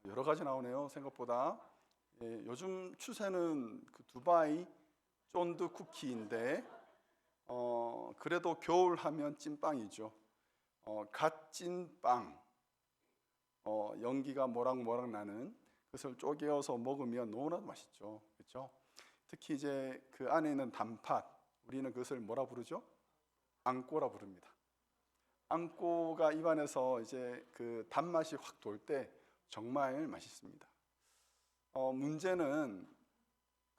여러 가지 나오네요. 생각보다. 예, 요즘 추세는 그 두바이 쫀드 쿠키인데 그래도 겨울 하면 찐빵이죠. 갓 찐빵, 연기가 모락모락 나는 그것을 쪼개어서 먹으면 너무나도 맛있죠. 그렇죠? 특히 이제 그 안에 있는 단팥, 우리는 그것을 뭐라 부르죠? 앙꼬라 부릅니다. 앙꼬가 입안에서 이제 그 단맛이 확 돌 때 정말 맛있습니다. 문제는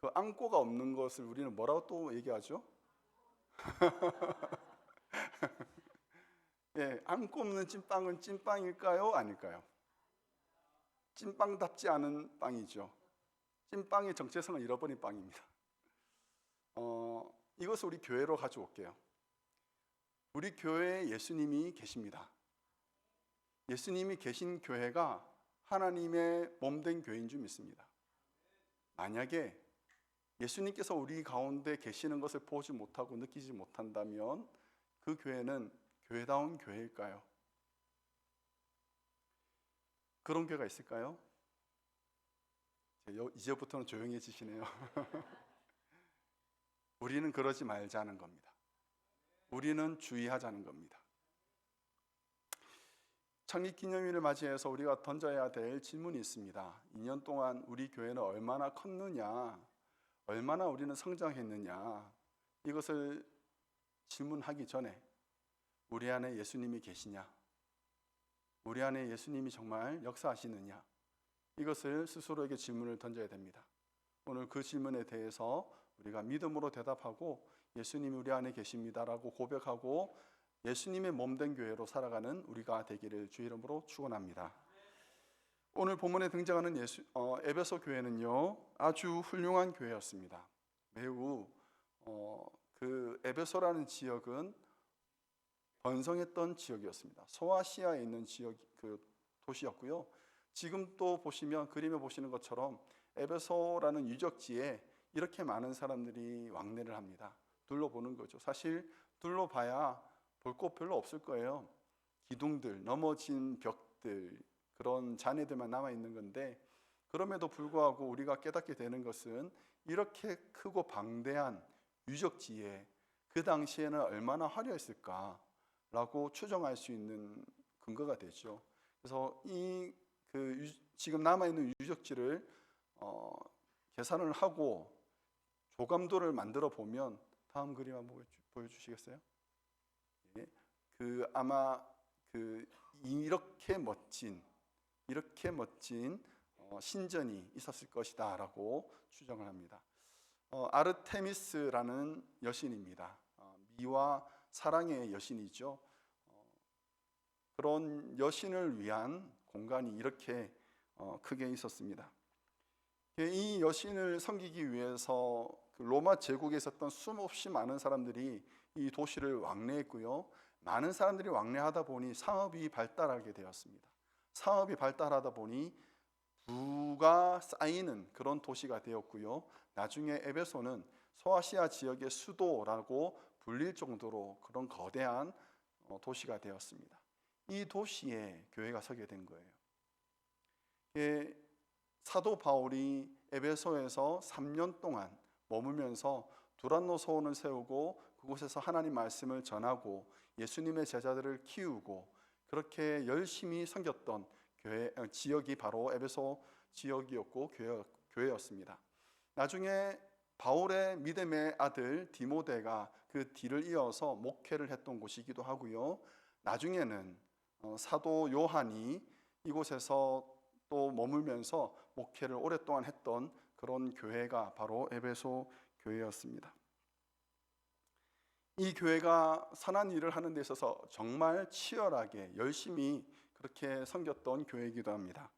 그 앙꼬가 없는 것을 우리는 뭐라고 또 얘기하죠? 예, 앙꼬 없는 찐빵은 찐빵일까요? 아닐까요? 찐빵답지 않은 빵이죠. 찐빵의 정체성을 잃어버린 빵입니다. 이것을 우리 교회로 가져올게요. 우리 교회에 예수님이 계십니다. 예수님이 계신 교회가 하나님의 몸된 교회인 줄 믿습니다. 만약에 예수님께서 우리 가운데 계시는 것을 보지 못하고 느끼지 못한다면 그 교회는 교회다운 교회일까요? 그런 교회가 있을까요? 이제부터는 조용해지시네요. 우리는 그러지 말자는 겁니다. 우리는 주의하자는 겁니다. 창립기념일을 맞이해서 우리가 던져야 될 질문이 있습니다. 2년 동안 우리 교회는 얼마나 컸느냐, 얼마나 우리는 성장했느냐, 이것을 질문하기 전에 우리 안에 예수님이 계시냐, 우리 안에 예수님이 정말 역사하시느냐, 이것을 스스로에게 질문을 던져야 됩니다. 오늘 그 질문에 대해서 우리가 믿음으로 대답하고 예수님이 우리 안에 계십니다라고 고백하고 예수님의 몸된 교회로 살아가는 우리가 되기를 주 이름으로 축원합니다. 오늘 본문에 등장하는 에베소 교회는요, 아주 훌륭한 교회였습니다. 매우 그 에베소라는 지역은 번성했던 지역이었습니다. 소아시아에 있는 지역 그 도시였고요. 지금 또 보시면 그림에 보시는 것처럼 에베소라는 유적지에 이렇게 많은 사람들이 왕래를 합니다. 둘러보는 거죠. 사실 둘러봐야 볼 곳 별로 없을 거예요. 기둥들, 넘어진 벽들, 그런 잔해들만 남아 있는 건데, 그럼에도 불구하고 우리가 깨닫게 되는 것은 이렇게 크고 방대한 유적지에 그 당시에는 얼마나 화려했을까라고 추정할 수 있는 근거가 되죠. 그래서 지금 남아 있는 유적지를 계산을 하고 조감도를 만들어 보면 다음 그림 한번 보여주시겠어요? 예, 아마 이렇게 멋진 신전이 있었을 것이다라고 추정을 합니다. 아르테미스라는 여신입니다. 미와 사랑의 여신이죠. 그런 여신을 위한 공간이 이렇게 크게 있었습니다. 이 여신을 섬기기 위해서 로마 제국에 있었던 수없이 많은 사람들이 이 도시를 왕래했고요. 많은 사람들이 왕래하다 보니 상업이 발달하게 되었습니다. 상업이 발달하다 보니 부가 쌓이는 그런 도시가 되었고요. 나중에 에베소는 소아시아 지역의 수도라고 불릴 정도로 그런 거대한 도시가 되었습니다. 이 도시에 교회가 서게 된 거예요. 사도 바울이 에베소에서 3년 동안 머물면서 두란노 소원을 세우고 그곳에서 하나님 말씀을 전하고 예수님의 제자들을 키우고 그렇게 열심히 섬겼던 지역이 바로 에베소 지역이었고 교회였습니다. 나중에 바울의 믿음의 아들 디모데가 그 뒤를 이어서 목회를 했던 곳이기도 하고요. 나중에는 사도 요한이 이곳에서 또 머물면서 목회를 오랫동안 했던 그런 교회가 바로 에베소 교회였습니다. 이 교회가 선한 일을 하는 데 있어서 정말 치열하게 열심히 그렇게 섬겼던 교회이기도 합니다.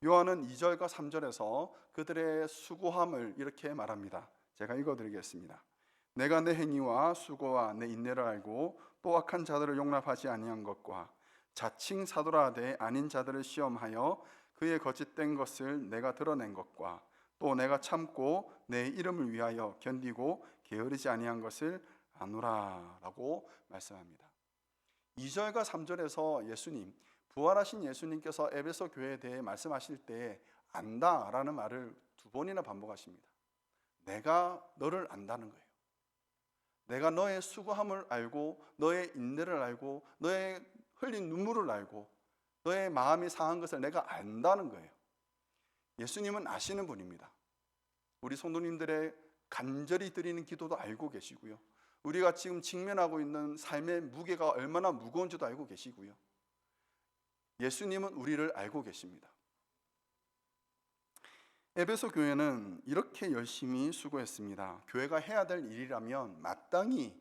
요한은 2절과 3절에서 그들의 수고함을 이렇게 말합니다. 제가 읽어드리겠습니다. 내가 내 행위와 수고와 내 인내를 알고 또 악한 자들을 용납하지 아니한 것과 자칭 사도라 하되 아닌 자들을 시험하여 그의 거짓된 것을 내가 드러낸 것과 또 내가 참고 내 이름을 위하여 견디고 게으르지 아니한 것을 아노라 라고 말씀합니다. 2절과 3절에서 예수님 부활하신 예수님께서 에베소 교회에 대해 말씀하실 때 안다라는 말을 2번이나 반복하십니다. 내가 너를 안다는 거예요. 내가 너의 수고함을 알고 너의 인내를 알고 너의 흘린 눈물을 알고 너의 마음이 상한 것을 내가 안다는 거예요. 예수님은 아시는 분입니다. 우리 성도님들의 간절히 드리는 기도도 알고 계시고요. 우리가 지금 직면하고 있는 삶의 무게가 얼마나 무거운지도 알고 계시고요. 예수님은 우리를 알고 계십니다. 에베소 교회는 이렇게 열심히 수고했습니다. 교회가 해야 될 일이라면 마땅히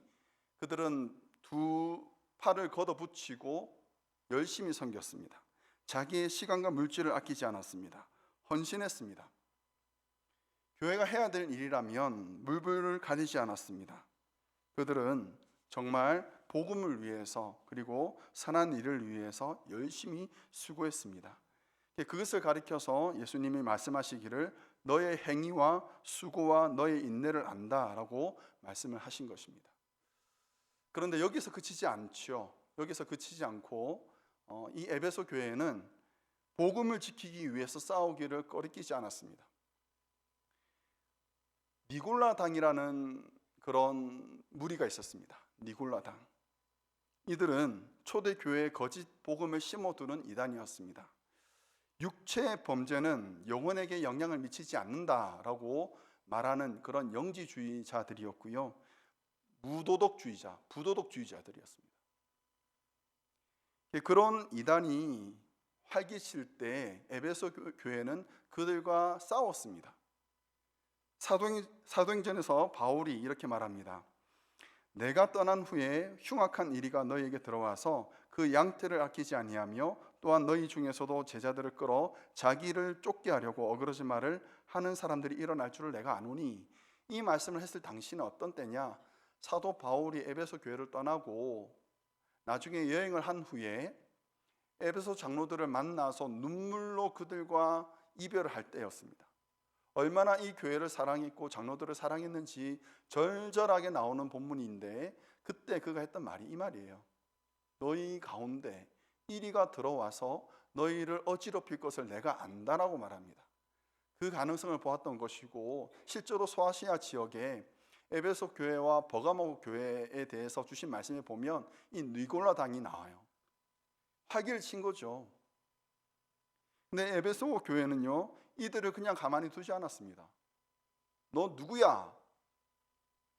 그들은 2팔을 걷어붙이고 열심히 섬겼습니다. 자기의 시간과 물질을 아끼지 않았습니다. 헌신했습니다. 교회가 해야 될 일이라면 물불을 가리지 않았습니다. 그들은 정말 복음을 위해서 그리고 선한 일을 위해서 열심히 수고했습니다. 그것을 가리켜서 예수님이 말씀하시기를 너의 행위와 수고와 너의 인내를 안다라고 말씀을 하신 것입니다. 그런데 여기서 그치지 않죠. 여기서 그치지 않고 이 에베소 교회는 복음을 지키기 위해서 싸우기를 꺼리끼지 않았습니다. 니골라당이라는 그런 무리가 있었습니다. 니골라당. 이들은 초대 교회에 거짓 복음을 심어두는 이단이었습니다. 육체의 범죄는 영혼에게 영향을 미치지 않는다라고 말하는 그런 영지주의자들이었고요. 무도덕주의자, 부도덕주의자들이었습니다. 그런 이단이 활기칠 때 에베소 교회는 그들과 싸웠습니다. 사도행전에서 바울이 이렇게 말합니다. 내가 떠난 후에 흉악한 이리가 너희에게 들어와서 그 양떼를 아끼지 아니하며 또한 너희 중에서도 제자들을 끌어 자기를 쫓게 하려고 어그러진 말을 하는 사람들이 일어날 줄을 내가 아노니. 이 말씀을 했을 당시는 어떤 때냐? 사도 바울이 에베소 교회를 떠나고 나중에 여행을 한 후에 에베소 장로들을 만나서 눈물로 그들과 이별을 할 때였습니다. 얼마나 이 교회를 사랑했고 장로들을 사랑했는지 절절하게 나오는 본문인데 그때 그가 했던 말이 이 말이에요. 너희 가운데 이리가 들어와서 너희를 어지럽힐 것을 내가 안다라고 말합니다. 그 가능성을 보았던 것이고 실제로 소아시아 지역에 에베소 교회와 버가모 교회에 대해서 주신 말씀에 보면 이 니골라당이 나와요. 활기를 친 거죠. 근데 에베소 교회는요 이들을 그냥 가만히 두지 않았습니다. 너 누구야?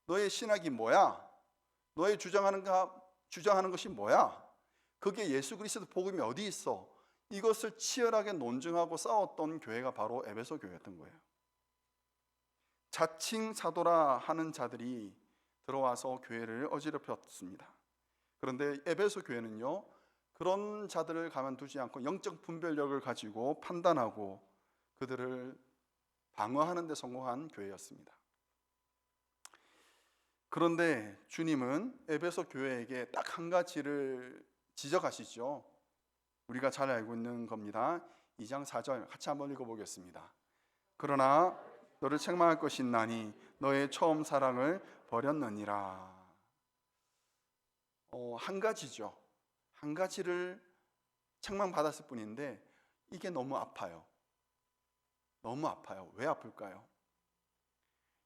너의 신학이 뭐야? 너의 주장하는 것이 뭐야? 그게 예수 그리스도 복음이 어디 있어? 이것을 치열하게 논증하고 싸웠던 교회가 바로 에베소 교회였던 거예요. 자칭 사도라 하는 자들이 들어와서 교회를 어지럽혔습니다. 그런데 에베소 교회는요 그런 자들을 가만두지 않고 영적 분별력을 가지고 판단하고 그들을 방어하는 데 성공한 교회였습니다. 그런데 주님은 에베소 교회에게 딱 한 가지를 지적하시죠. 우리가 잘 알고 있는 겁니다. 2장 4절 같이 한번 읽어보겠습니다. 그러나 너를 책망할 것이 있나니 너의 처음 사랑을 버렸느니라. 한 가지죠. 한 가지를 책망받았을 뿐인데 이게 너무 아파요. 너무 아파요. 왜 아플까요?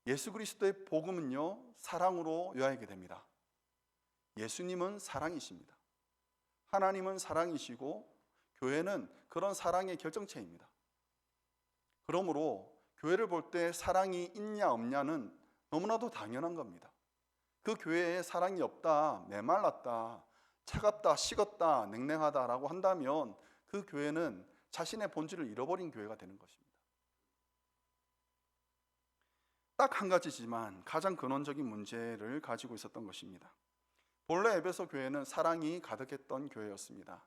예수 그리스도의 복음은요 사랑으로 요하게 됩니다. 예수님은 사랑이십니다. 하나님은 사랑이시고 교회는 그런 사랑의 결정체입니다. 그러므로 교회를 볼 때 사랑이 있냐 없냐는 너무나도 당연한 겁니다. 그 교회에 사랑이 없다, 메말랐다, 차갑다, 식었다, 냉랭하다라고 한다면 그 교회는 자신의 본질을 잃어버린 교회가 되는 것입니다. 딱 한 가지지만 가장 근원적인 문제를 가지고 있었던 것입니다. 본래 에베소 교회는 사랑이 가득했던 교회였습니다.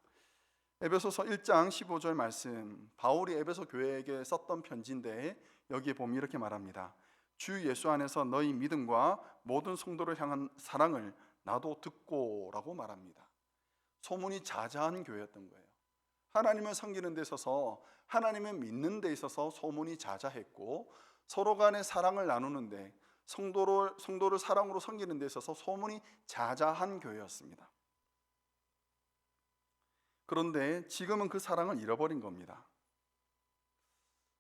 에베소서 1장 15절 말씀, 바울이 에베소 교회에게 썼던 편지인데 여기에 보면 이렇게 말합니다. 주 예수 안에서 너희 믿음과 모든 성도를 향한 사랑을 나도 듣고 라고 말합니다. 소문이 자자한 교회였던 거예요. 하나님을 섬기는 데 있어서 하나님을 믿는 데 있어서 소문이 자자했고 서로 간의 사랑을 나누는데 성도를 사랑으로 섬기는 데 있어서 소문이 자자한 교회였습니다. 그런데 지금은 그 사랑을 잃어버린 겁니다.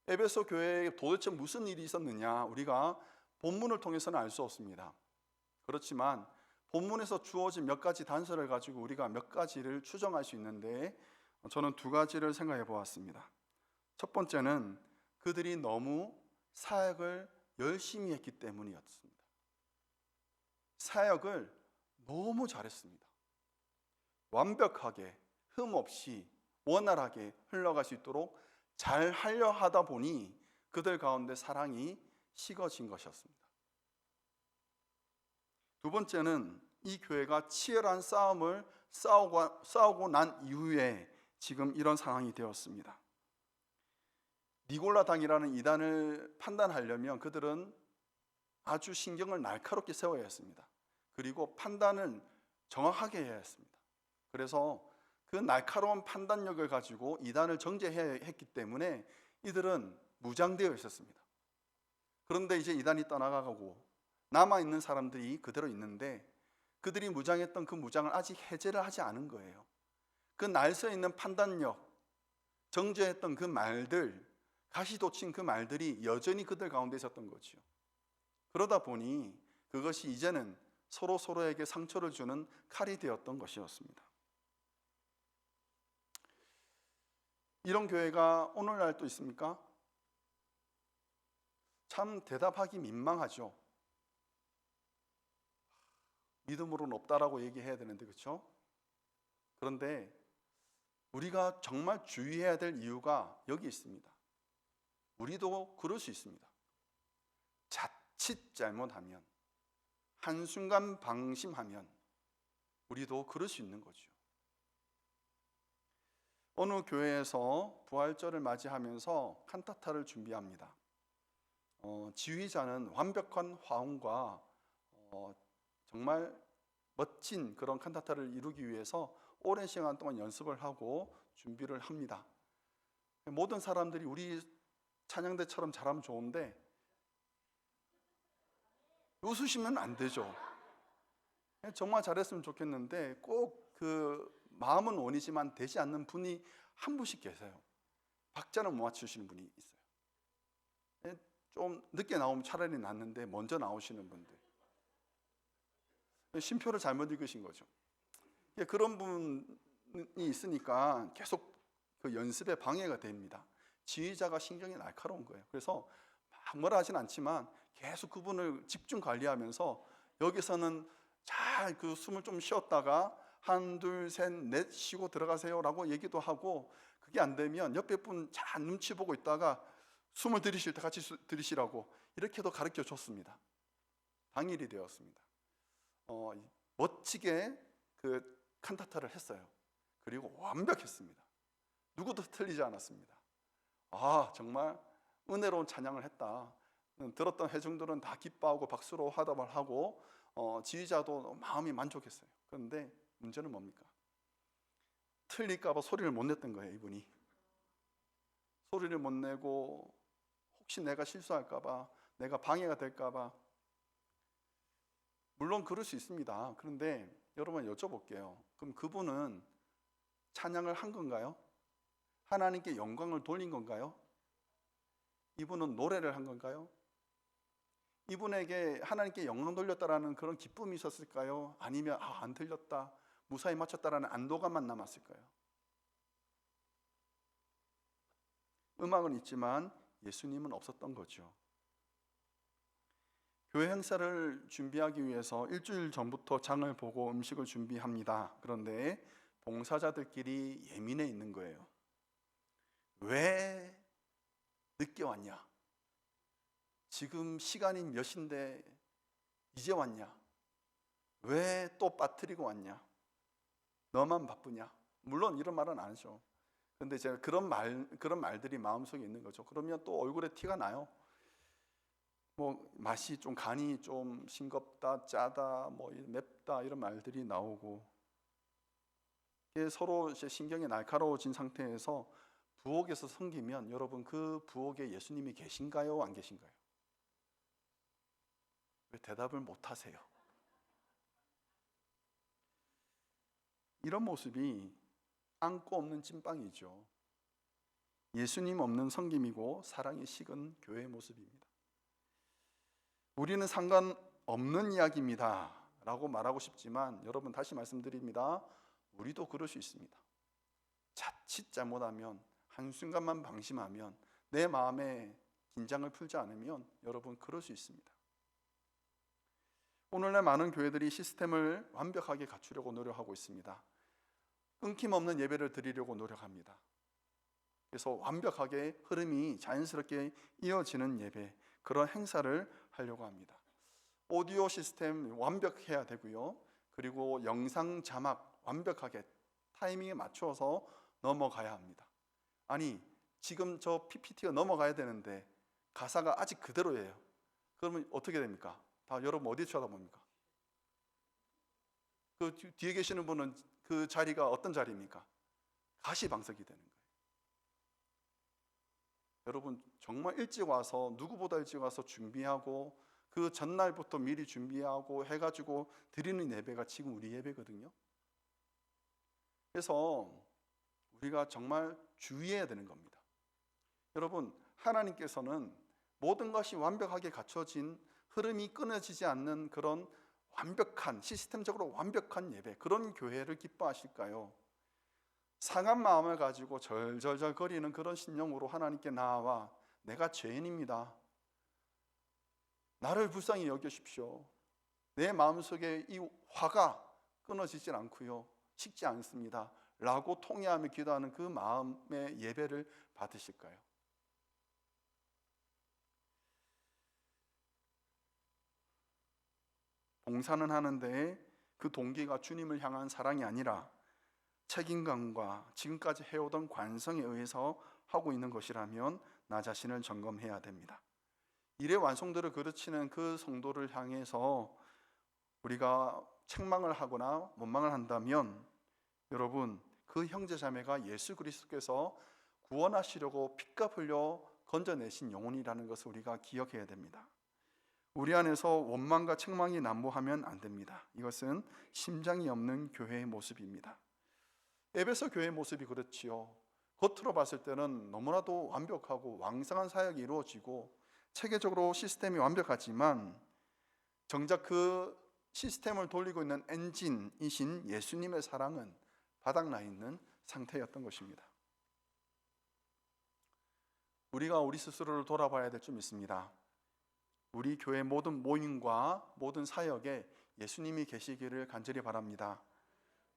에베소 교회에 도대체 무슨 일이 있었느냐, 우리가 본문을 통해서는 알 수 없습니다. 그렇지만 본문에서 주어진 몇 가지 단서를 가지고 우리가 몇 가지를 추정할 수 있는데, 저는 두 가지를 생각해 보았습니다. 첫 번째는 그들이 너무 사역을 열심히 했기 때문이었습니다. 사역을 너무 잘했습니다. 완벽하게, 흠 없이, 원활하게 흘러갈 수 있도록 잘 하려 하다 보니 그들 가운데 사랑이 식어진 것이었습니다. 두 번째는 이 교회가 치열한 싸움을 싸우고 난 이후에 지금 이런 상황이 되었습니다. 니골라당이라는 이단을 판단하려면 그들은 아주 신경을 날카롭게 세워야 했습니다. 그리고 판단을 정확하게 해야 했습니다. 그래서 그 날카로운 판단력을 가지고 이단을 정죄해야 했기 때문에 이들은 무장되어 있었습니다. 그런데 이제 이단이 떠나가고 남아있는 사람들이 그대로 있는데, 그들이 무장했던 그 무장을 아직 해제를 하지 않은 거예요. 그 날서 있는 판단력, 정죄했던 그 말들, 가시돋친 그 말들이 여전히 그들 가운데 있었던 거죠. 그러다 보니 그것이 이제는 서로에게 상처를 주는 칼이 되었던 것이었습니다. 이런 교회가 오늘날 또 있습니까? 참 대답하기 민망하죠. 믿음으로는 없다라고 얘기해야 되는데, 그렇죠? 그런데 우리가 정말 주의해야 될 이유가 여기 있습니다. 우리도 그럴 수 있습니다. 자칫 잘못하면, 한순간 방심하면 우리도 그럴 수 있는 거죠. 어느 교회에서 부활절을 맞이하면서 칸타타를 준비합니다. 지휘자는 완벽한 화음과 정말 멋진 그런 칸타타를 이루기 위해서 오랜 시간 동안 연습을 하고 준비를 합니다. 모든 사람들이 우리 찬양대처럼 잘하면 좋은데 웃으시면 안 되죠. 정말 잘했으면 좋겠는데 꼭 그 마음은 원이지만 되지 않는 분이 한 분씩 계세요. 박자는 못 맞추시는 분이 있어요. 좀 늦게 나오면 차라리 낫는데 먼저 나오시는 분들, 심표를 잘못 읽으신 거죠. 그런 분이 있으니까 계속 그 연습에 방해가 됩니다. 지휘자가 신경이 날카로운 거예요. 그래서 막 뭐라 하진 않지만 계속 그분을 집중 관리하면서, 여기서는 잘 그 숨을 좀 쉬었다가 한, 둘, 셋, 넷 쉬고 들어가세요 라고 얘기도 하고, 그게 안 되면 옆에 분 잘 눈치 보고 있다가 숨을 들이쉴 때 같이 들이쉬라고 이렇게도 가르쳐 줬습니다. 당일이 되었습니다. 멋지게 그 칸타타를 했어요. 그리고 완벽했습니다. 누구도 틀리지 않았습니다. 정말 은혜로운 찬양을 했다. 들었던 회중들은 다 기뻐하고 박수로 화답을 하고, 지휘자도 마음이 만족했어요. 그런데 문제는 뭡니까? 틀릴까 봐 소리를 못 냈던 거예요. 이분이 소리를 못 내고, 혹시 내가 실수할까 봐, 내가 방해가 될까 봐. 물론 그럴 수 있습니다. 그런데 여러분 여쭤볼게요. 그럼 그분은 찬양을 한 건가요? 하나님께 영광을 돌린 건가요? 이분은 노래를 한 건가요? 이분에게 하나님께 영광 돌렸다라는 그런 기쁨이 있었을까요? 아니면 안 들렸다, 무사히 마쳤다라는 안도감만 남았을까요? 음악은 있지만 예수님은 없었던 거죠. 교회 행사를 준비하기 위해서 일주일 전부터 장을 보고 음식을 준비합니다. 그런데 봉사자들끼리 예민해 있는 거예요. 왜 늦게 왔냐? 지금 시간이 몇인데 이제 왔냐? 왜 또 빠뜨리고 왔냐? 너만 바쁘냐? 물론 이런 말은 안 하죠. 그런데 제가 그런 말들이 마음속에 있는 거죠. 그러면 또 얼굴에 티가 나요. 뭐 맛이 좀, 간이 좀 싱겁다, 짜다, 뭐 맵다, 이런 말들이 나오고, 서로 이제 신경이 날카로워진 상태에서 부엌에서 섬기면, 여러분 그 부엌에 예수님이 계신가요? 안 계신가요? 왜 대답을 못 하세요? 이런 모습이 안고 없는 찐빵이죠. 예수님 없는 섬김이고 사랑이 식은 교회의 모습입니다. 우리는 상관없는 이야기입니다 라고 말하고 싶지만 여러분, 다시 말씀드립니다. 우리도 그럴 수 있습니다. 자칫 잘못하면, 한순간만 방심하면, 내 마음에 긴장을 풀지 않으면 여러분, 그럴 수 있습니다. 오늘날 많은 교회들이 시스템을 완벽하게 갖추려고 노력하고 있습니다. 끊김없는 예배를 드리려고 노력합니다. 그래서 완벽하게 흐름이 자연스럽게 이어지는 예배, 그런 행사를 하려고 합니다. 오디오 시스템 완벽해야 되고요. 그리고 영상 자막 완벽하게 타이밍에 맞춰서 넘어가야 합니다. 아니, 지금 저 PPT가 넘어가야 되는데 가사가 아직 그대로예요. 그러면 어떻게 됩니까? 다 여러분 어디 쳐다봅니까? 그 뒤에 계시는 분은 그 자리가 어떤 자리입니까? 가시방석이 되는 거예요. 여러분, 정말 일찍 와서, 누구보다 일찍 와서 준비하고 그 전날부터 미리 준비하고 해가지고 드리는 예배가 지금 우리 예배거든요. 그래서 우리가 정말 주의해야 되는 겁니다. 여러분, 하나님께서는 모든 것이 완벽하게 갖춰진, 흐름이 끊어지지 않는 그런 완벽한, 시스템적으로 완벽한 예배, 그런 교회를 기뻐하실까요? 상한 마음을 가지고 절절절 거리는 그런 심령으로 하나님께 나아와 내가 죄인입니다, 나를 불쌍히 여겨주십시오, 내 마음속에 이 화가 끊어지질 않고요, 식지 않습니다 라고 통회하며 기도하는 그 마음의 예배를 받으실까요? 봉사는 하는데 그 동기가 주님을 향한 사랑이 아니라 책임감과 지금까지 해오던 관성에 의해서 하고 있는 것이라면 나 자신을 점검해야 됩니다. 일의 완성도를 그르치는 그 성도를 향해서 우리가 책망을 하거나 원망을 한다면 여러분, 그 형제자매가 예수 그리스도께서 구원하시려고 피값 흘려 건져내신 영혼이라는 것을 우리가 기억해야 됩니다. 우리 안에서 원망과 책망이 난무하면 안 됩니다. 이것은 심장이 없는 교회의 모습입니다. 에베소 교회의 모습이 그렇지요. 겉으로 봤을 때는 너무나도 완벽하고 왕성한 사역이 이루어지고 체계적으로 시스템이 완벽하지만 정작 그 시스템을 돌리고 있는 엔진이신 예수님의 사랑은 바닥나 있는 상태였던 것입니다. 우리가 우리 스스로를 돌아봐야 될 점 있습니다. 우리 교회 모든 모임과 모든 사역에 예수님이 계시기를 간절히 바랍니다.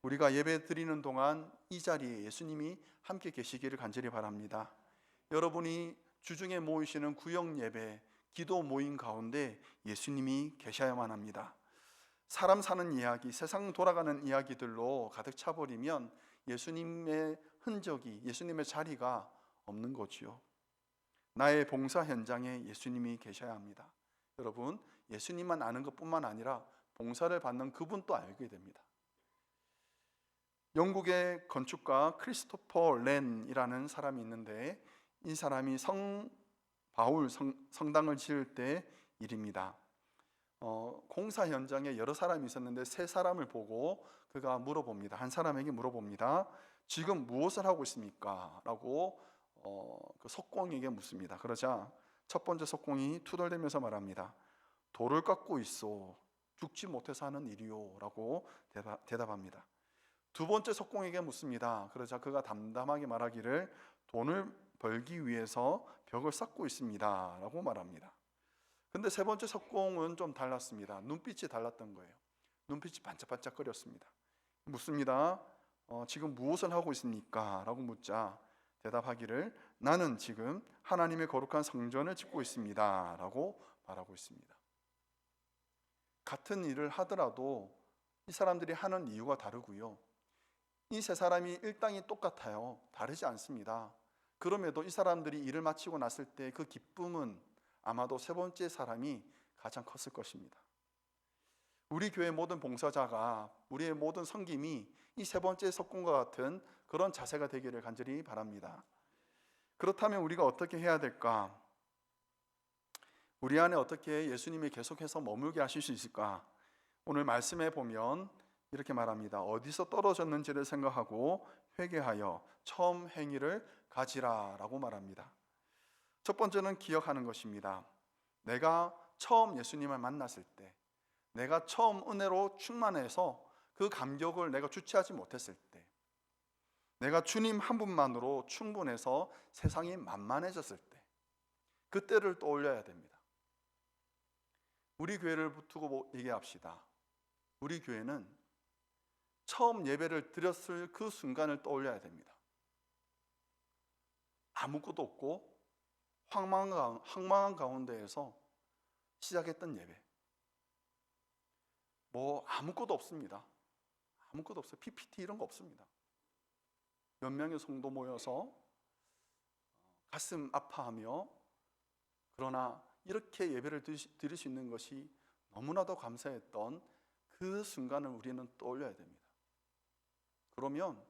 우리가 예배 드리는 동안 이 자리에 예수님이 함께 계시기를 간절히 바랍니다. 여러분이 주중에 모이시는 구역 예배, 기도 모임 가운데 예수님이 계셔야만 합니다. 사람 사는 이야기, 세상 돌아가는 이야기들로 가득 차버리면 예수님의 흔적이, 예수님의 자리가 없는 거지요. 나의 봉사 현장에 예수님이 계셔야 합니다. 여러분, 예수님만 아는 것뿐만 아니라 봉사를 받는 그분도 알게 됩니다. 영국의 건축가 크리스토퍼 렌이라는 사람이 있는데 이 사람이 바울 성당을 지을 때 일입니다. 공사 현장에 여러 사람이 있었는데 세 사람을 보고 그가 물어봅니다. 한 사람에게 물어봅니다. 지금 무엇을 하고 있습니까? 라고 그 석공에게 묻습니다. 그러자 첫 번째 석공이 투덜대면서 말합니다. 돌을 깎고 있어. 죽지 못해서 하는 일이요 라고 대답합니다. 두 번째 석공에게 묻습니다. 그러자 그가 담담하게 말하기를 돈을 벌기 위해서 벽을 쌓고 있습니다 라고 말합니다. 근데 세 번째 석공은 좀 달랐습니다. 눈빛이 달랐던 거예요. 눈빛이 반짝반짝거렸습니다. 묻습니다. 지금 무엇을 하고 있습니까? 라고 묻자 대답하기를 나는 지금 하나님의 거룩한 성전을 짓고 있습니다 라고 말하고 있습니다. 같은 일을 하더라도 이 사람들이 하는 이유가 다르고요. 이 세 사람이 일당이 똑같아요. 다르지 않습니다. 그럼에도 이 사람들이 일을 마치고 났을 때 그 기쁨은 아마도 세 번째 사람이 가장 컸을 것입니다. 우리 교회 모든 봉사자가, 우리의 모든 섬김이 이 세 번째 석공과 같은 그런 자세가 되기를 간절히 바랍니다. 그렇다면 우리가 어떻게 해야 될까? 우리 안에 어떻게 예수님이 계속해서 머물게 하실 수 있을까? 오늘 말씀에 보면 이렇게 말합니다. 어디서 떨어졌는지를 생각하고 회개하여 처음 행위를 가지라라고 말합니다. 첫 번째는 기억하는 것입니다. 내가 처음 예수님을 만났을 때, 내가 처음 은혜로 충만해서 그 감격을 내가 주체하지 못했을 때, 내가 주님 한 분만으로 충분해서 세상이 만만해졌을 때, 그때를 떠올려야 됩니다. 우리 교회를 두고 얘기합시다. 우리 교회는 처음 예배를 드렸을 그 순간을 떠올려야 됩니다. 아무것도 없고 황망한 가운데에서 시작했던 예배. 뭐 아무것도 없습니다. 아무것도 없어요. PPT 이런 거 없습니다. 몇 명의 성도 모여서 가슴 아파하며, 그러나 이렇게 예배를 드릴 수 있는 것이 너무나도 감사했던 그 순간을 우리는 떠올려야 됩니다. 그러면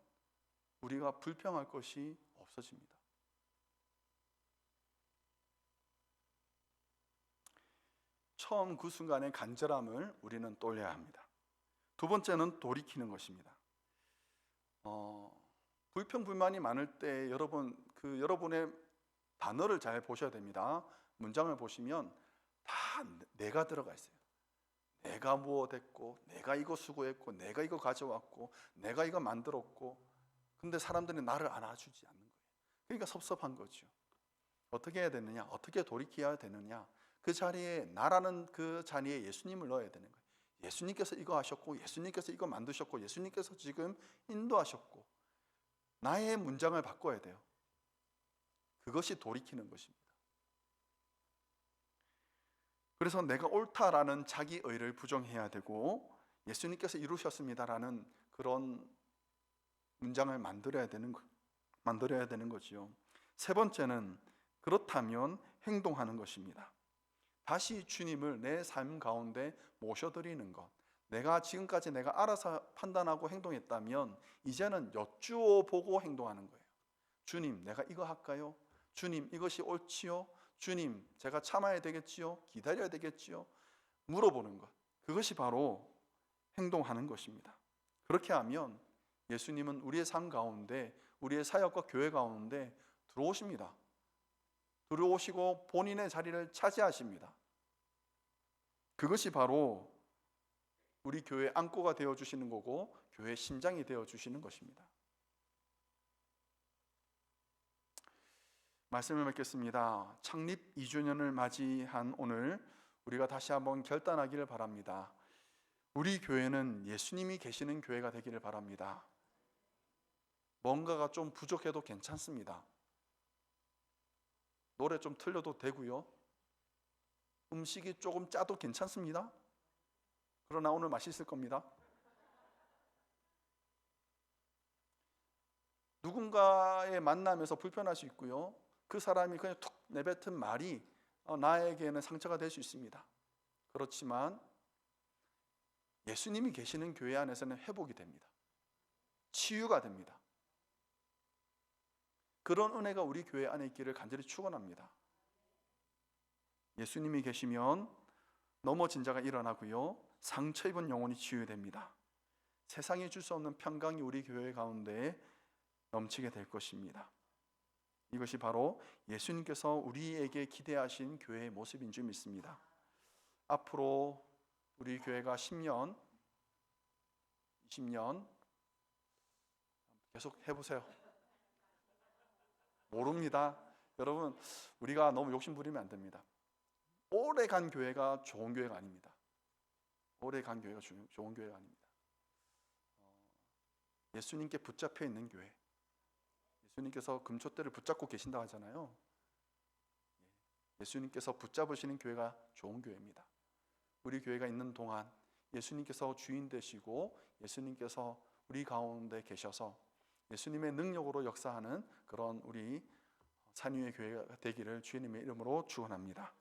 우리가 불평할 것이 없어집니다. 처음 그 순간의 간절함을 우리는 떠올려야 합니다. 두 번째는 돌이키는 것입니다. 불평 불만이 많을 때 여러분의 단어를 잘 보셔야 됩니다. 문장을 보시면 다 내가 들어가 있어요. 내가 무엇했고, 내가 이거 수고했고, 내가 이거 가져왔고, 내가 이거 만들었고, 근데 사람들이 나를 안아주지 않는 거예요. 그러니까 섭섭한 거죠. 어떻게 해야 되느냐? 어떻게 돌이켜야 되느냐? 그 자리에, 나라는 그 자리에 예수님을 넣어야 되는 거예요. 예수님께서 이거 하셨고, 예수님께서 이거 만드셨고, 예수님께서 지금 인도하셨고, 나의 문장을 바꿔야 돼요. 그것이 돌이키는 것입니다. 그래서 내가 옳다라는 자기 의를 부정해야 되고, 예수님께서 이루셨습니다라는 그런 문장을 만들어야 되는 거지요. 세 번째는 그렇다면 행동하는 것입니다. 다시 주님을 내 삶 가운데 모셔드리는 것. 지금까지 내가 알아서 판단하고 행동했다면 이제는 여쭈어 보고 행동하는 거예요. 주님, 내가 이거 할까요? 주님, 이것이 옳지요? 주님, 제가 참아야 되겠지요? 기다려야 되겠지요? 물어보는 것. 그것이 바로 행동하는 것입니다. 그렇게 하면 예수님은 우리의 삶 가운데, 우리의 사역과 교회 가운데 들어오십니다. 들어오시고 본인의 자리를 차지하십니다. 그것이 바로 우리 교회의 안고가 되어주시는 거고, 교회의 심장이 되어주시는 것입니다. 말씀을 맺겠습니다. 창립 2주년을 맞이한 오늘 우리가 다시 한번 결단하기를 바랍니다. 우리 교회는 예수님이 계시는 교회가 되기를 바랍니다. 뭔가가 좀 부족해도 괜찮습니다. 노래 좀 틀려도 되고요. 음식이 조금 짜도 괜찮습니다. 그러나 오늘 맛있을 겁니다. 누군가의 만남에서 불편할 수 있고요. 그 사람이 그냥 툭 내뱉은 말이 나에게는 상처가 될 수 있습니다. 그렇지만 예수님이 계시는 교회 안에서는 회복이 됩니다. 치유가 됩니다. 그런 은혜가 우리 교회 안에 있기를 간절히 축원합니다. 예수님이 계시면 넘어진 자가 일어나고요, 상처 입은 영혼이 치유됩니다. 세상이 줄 수 없는 평강이 우리 교회 가운데 넘치게 될 것입니다. 이것이 바로 예수님께서 우리에게 기대하신 교회의 모습인 줄 믿습니다. 앞으로 우리 교회가 10년, 20년 계속 해보세요. 모릅니다. 여러분, 우리가 너무 욕심 부리면 안 됩니다. 오래 간 교회가 좋은 교회가 아닙니다. 오래 간 교회가 좋은 교회가 아닙니다. 예수님께 붙잡혀 있는 교회, 예수님께서 금초대를 붙잡고 계신다 하잖아요. 예수님께서 붙잡으시는 교회가 좋은 교회입니다. 우리 교회가 있는 동안 예수님께서 주인 되시고 예수님께서 우리 가운데 계셔서 예수님의 능력으로 역사하는 그런 우리 산유의 교회가 되기를 주님의 이름으로 축원합니다.